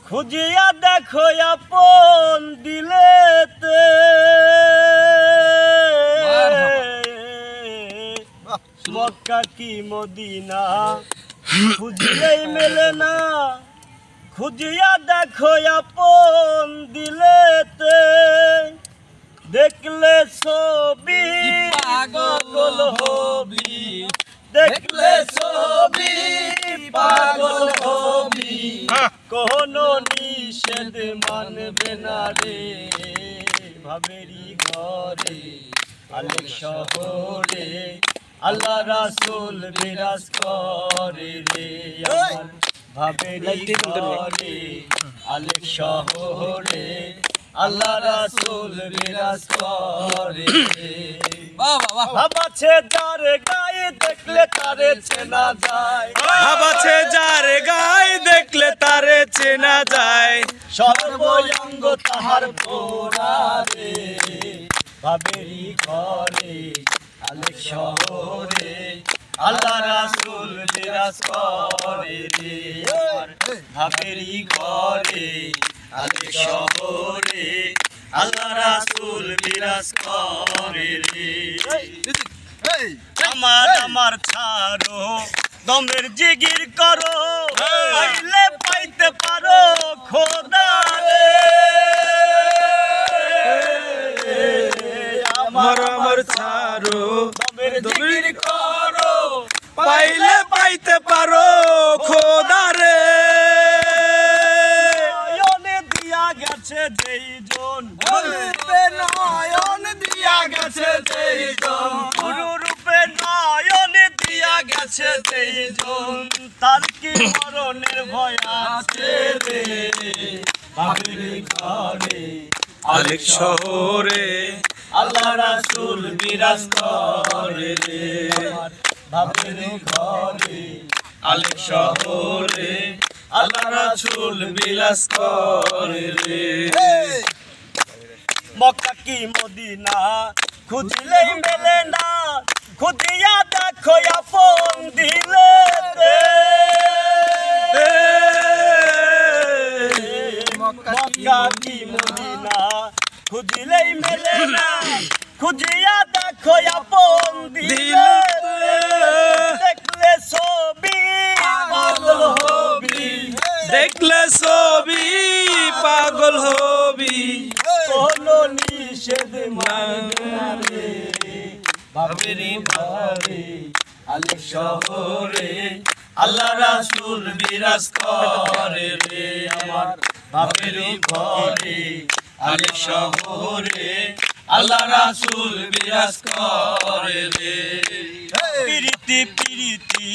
খুঁজিয়া দেখো আপন দিলেতে মক্কা কি মদিনা খুঁজলেই মেলে না। খুঁজিয়া দেখো আপন দিলেতে দেখলে ছবি পাগল হবি, দেখলে ছবি পাগল হবি, কোনো নিষেধ মানবে না রে। ভাবেরি ঘরে আলেক শহরে আল্লাহ রাসূল বিরাজ করে রে। ভাবেরি ঘরে আলেক শহরে আল্লাহ রাসূল বিরাজ করে রে। ভাব আছে যার গায়ে দেখলে তারে চেনা যায়, ভাব আছে যার গায়ে দেখলে তারে চেনা যায়, সর্বঙ্গ তাহার পোড়া রে। ভাবেরি ঘরে আলেক শহরে আল্লাহ রাসূল বিরাজ করে রে। ভাবেরি ঘরে আলেক শহরে আল্লাহ রাসূল বিরাজ করে রে। আমার ছাড়ো দমের জিগির করো, পাইলে পাইতে পারো খোদা রে। আমার ছাড়ো দমের জিগির করো, পাইলে পাইতে পারো খোদা রে। নয়নে দিয়া গেছে যেই জন, নয়ন দিয়া গেছে যেই জন, গুরুরূপে নয়নে দিয়া গেছে যেই জন, তার কি মরণের ভয় আছে রে। ভাবেরি ঘরে আলেক শহরে আল্লাহ রাসূল বিরাজ করে রে। ভাবেরি ঘরে আলেক শহরে আল্লাহ রাসূল বিরাজ করে রে। মক্কা কি মদিনা খুঁজলেই মেলে না, খুঁজিয়া দেখো আপন দিলেতে। মক্কা কি মদিনা খুঁজলেই মেলে না, খুঁজিয়া দেখো আপন দিলেতে। দেখলে ছবি পাগল হবি, দেখলে ছবি পাগল হবি, কোনো নিষেধ মানবে না রে। ভাবেরি ঘরে আলেক শহরে আল্লাহ রাসূল বিরাজ করে রে। আমার ভাবেরি ঘরে আলেক শহরে আল্লাহ রাসূল বিরাজ করে রে। প্রীতি প্রীতি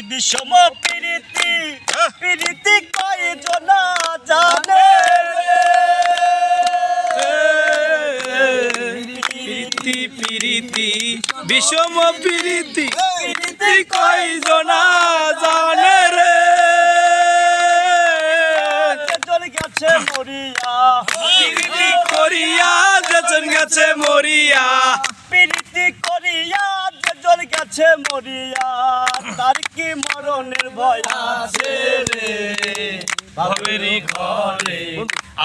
বিষম প্রীতি, প্রীতি কয়জনা জানে রে। প্রীতি প্রীতি বিষম প্রীতি, প্রীতি কয়জনা জানে রে। যেজন গেছে মরিয়া, প্রীতি করিয়া যেজন গেছে মরিয়া, প্রীতি করিয়া যেজন গেছে মরিয়া, তার কি মরণের ভয় আছে রে। ভাবেরি ঘরে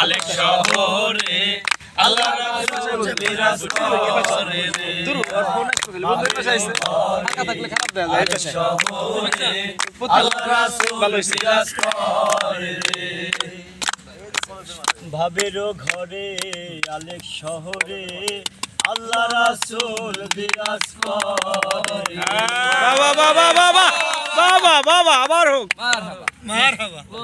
আলেক শহরে আল্লাহ রাসূল বিরাজ করে রে। আলেক শহরে আল্লাহ রাসূল বিরাজ করে রে। ভাবেরও ঘরে আলেক শহরে আল্লাহ রাসূল বিরাজ করে। বাবা বাবা বাবা বাবা বাবা আবার হোক মারহাবা।